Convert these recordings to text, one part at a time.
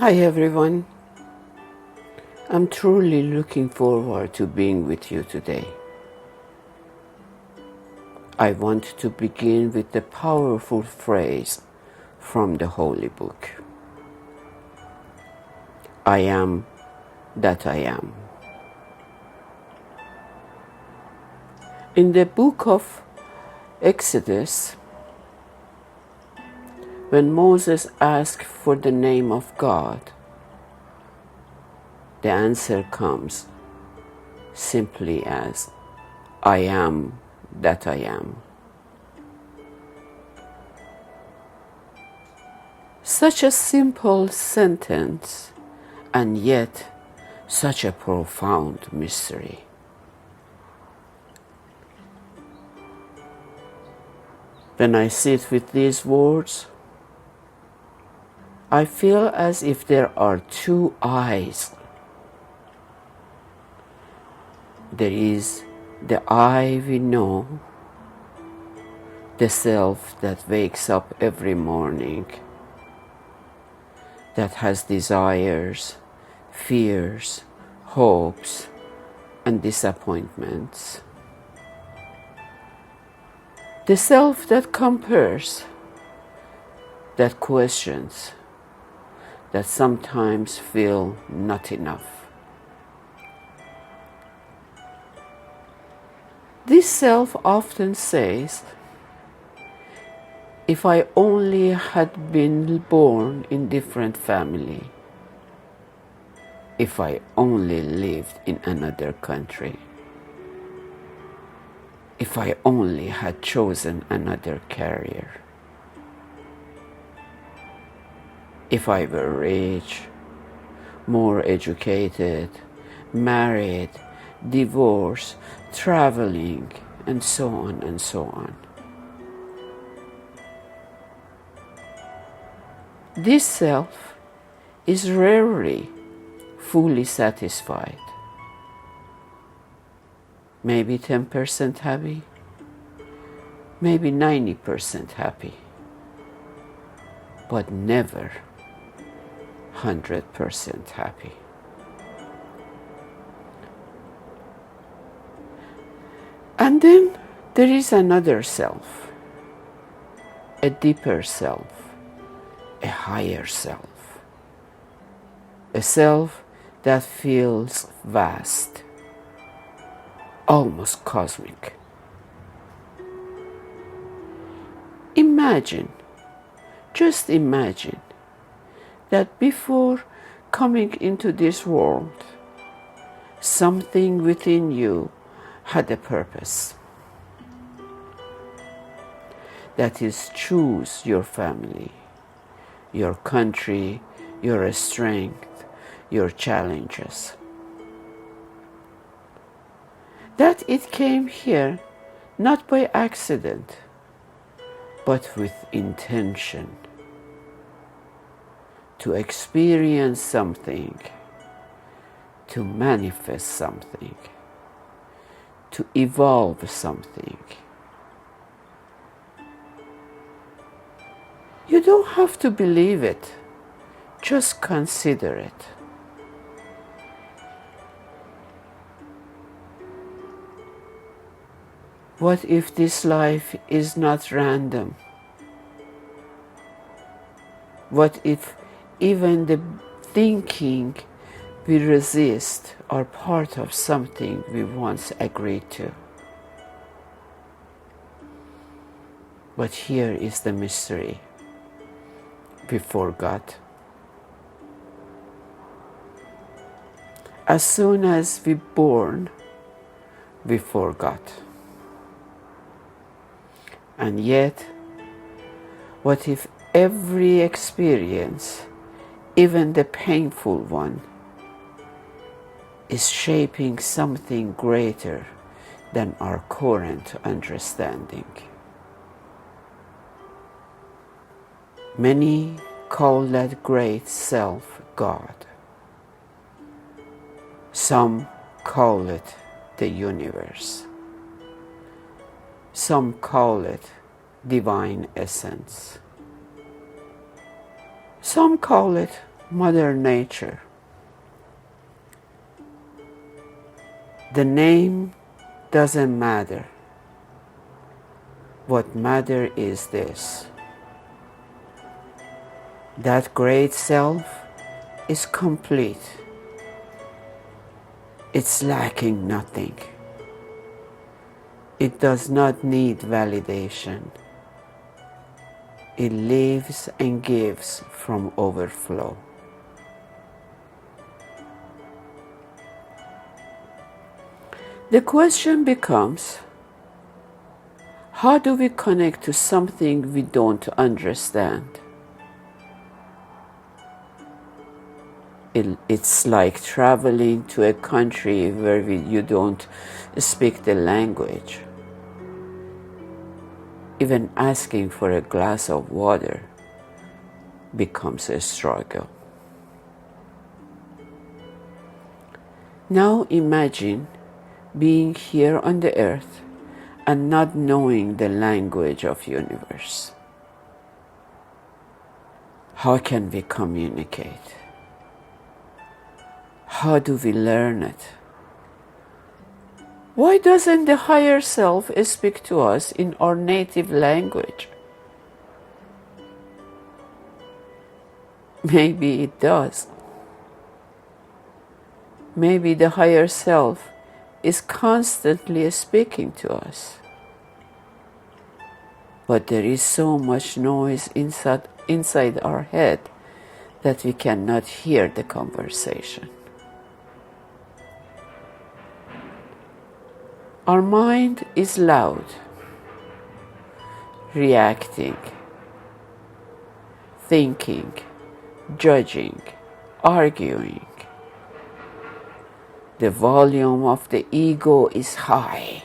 Hi everyone. I'm truly looking forward to being with you today. I want to begin with the powerful phrase from the Holy Book. I am that I am. In the book of Exodus, when Moses asked for the name of God, the answer comes simply as, I am that I am. Such a simple sentence, and yet such a profound mystery. When I sit with these words, I feel as if there are two eyes. There is the I we know, the self that wakes up every morning, that has desires, fears, hopes, and disappointments. The self that compares, that questions, that sometimes feel not enough. This self often says, if I only had been born in different family, if I only lived in another country, if I only had chosen another career, if I were rich, more educated, married, divorced, traveling, and so on and so on. This self is rarely fully satisfied. Maybe 10% happy, maybe 90% happy, but never 100% happy. And then there is another self, a deeper self, a higher self, a self that feels vast, almost cosmic. Imagine, just imagine, that before coming into this world, something within you had a purpose. That is, choose your family, your country, your strength, your challenges. That it came here not by accident, but with intention to experience something, to manifest something, to evolve something. You don't have to believe it, just consider it. What if this life is not random? What if even the thinking we resist are part of something we once agreed to? But here is the mystery. We forgot. As soon as we born, we forgot. And yet, what if every experience, even the painful one, is shaping something greater than our current understanding? Many call that great self God. Some call it the universe. Some call it divine essence. Some call it Mother Nature. The name doesn't matter. What matters is this: that great self is complete. It's lacking nothing. It does not need validation. It lives and gives from overflow. The question becomes, how do we connect to something we don't understand? It's like traveling to a country where you don't speak the language. Even asking for a glass of water becomes a struggle. Now imagine being here on the earth and not knowing the language of the universe. How can we communicate? How do we learn it? Why doesn't the higher self speak to us in our native language? Maybe it does. Maybe the higher self is constantly speaking to us. But there is so much noise inside our head that we cannot hear the conversation. Our mind is loud, reacting, thinking, judging, arguing. The volume of the ego is high.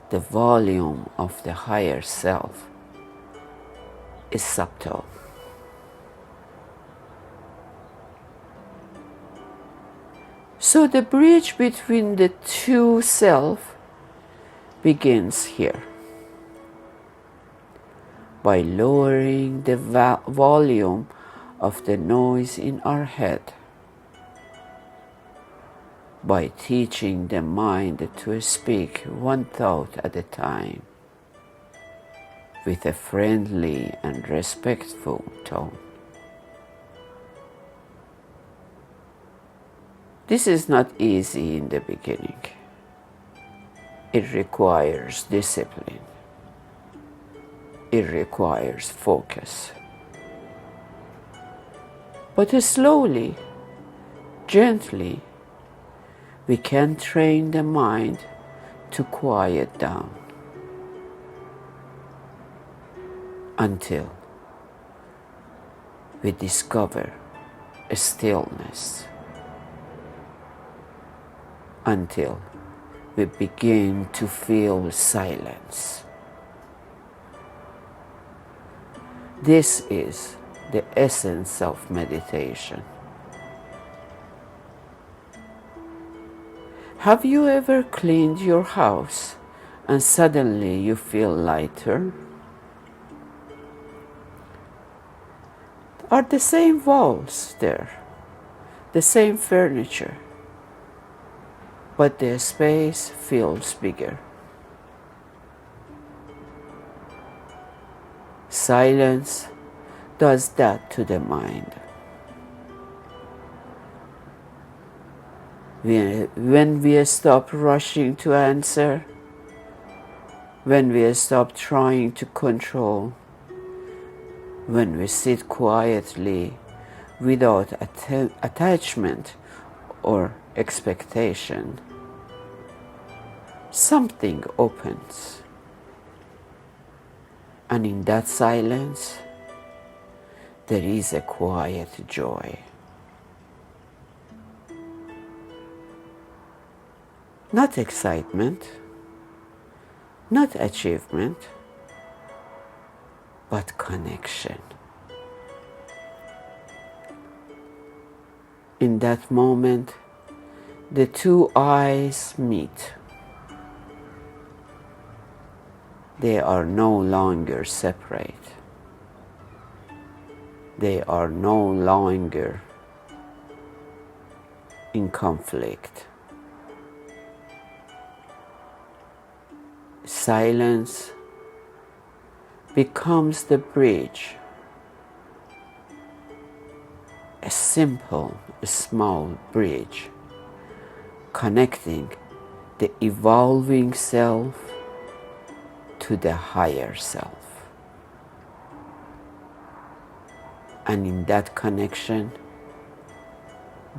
The volume of the higher self is subtle. So the bridge between the two selves begins here. By lowering the volume of the noise in our head. By teaching the mind to speak one thought at a time with a friendly and respectful tone. This is not easy in the beginning. It requires discipline. It requires focus. But slowly, gently, we can train the mind to quiet down until we discover a stillness, until we begin to feel silence. This is the essence of meditation. Have you ever cleaned your house and suddenly you feel lighter? Are the same walls there, the same furniture, but the space feels bigger. Silence does that to the mind. When we stop rushing to answer, when we stop trying to control, when we sit quietly without attachment or expectation, something opens. And in that silence, there is a quiet joy. Not excitement, not achievement, but connection. In that moment, the two eyes meet. They are no longer separate. They are no longer in conflict. Silence becomes the bridge, a simple, small bridge connecting the evolving self to the higher self. And in that connection,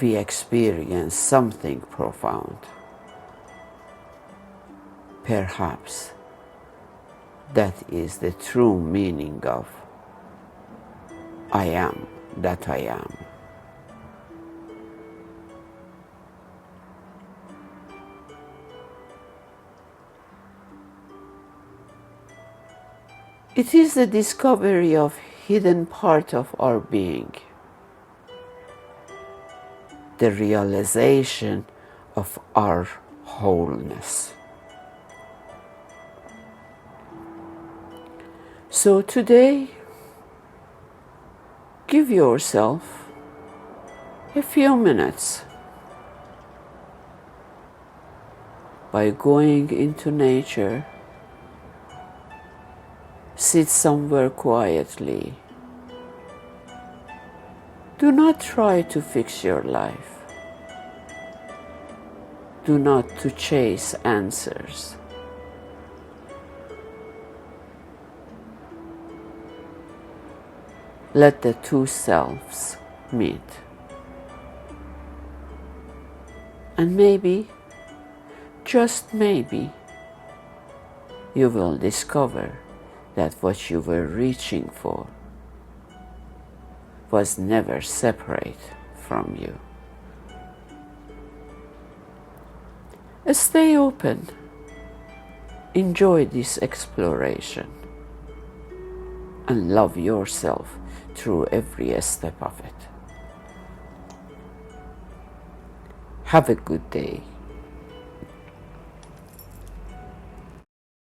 we experience something profound. Perhaps that is the true meaning of I am that I am. It is the discovery of hidden part of our being, the realization of our wholeness. So today, give yourself a few minutes by going into nature. Sit somewhere quietly. Do not try to fix your life. Do not to chase answers. Let the two selves meet. And maybe, just maybe, you will discover that what you were reaching for was never separate from you. Stay open. Enjoy this exploration and love yourself through every step of it. Have a good day.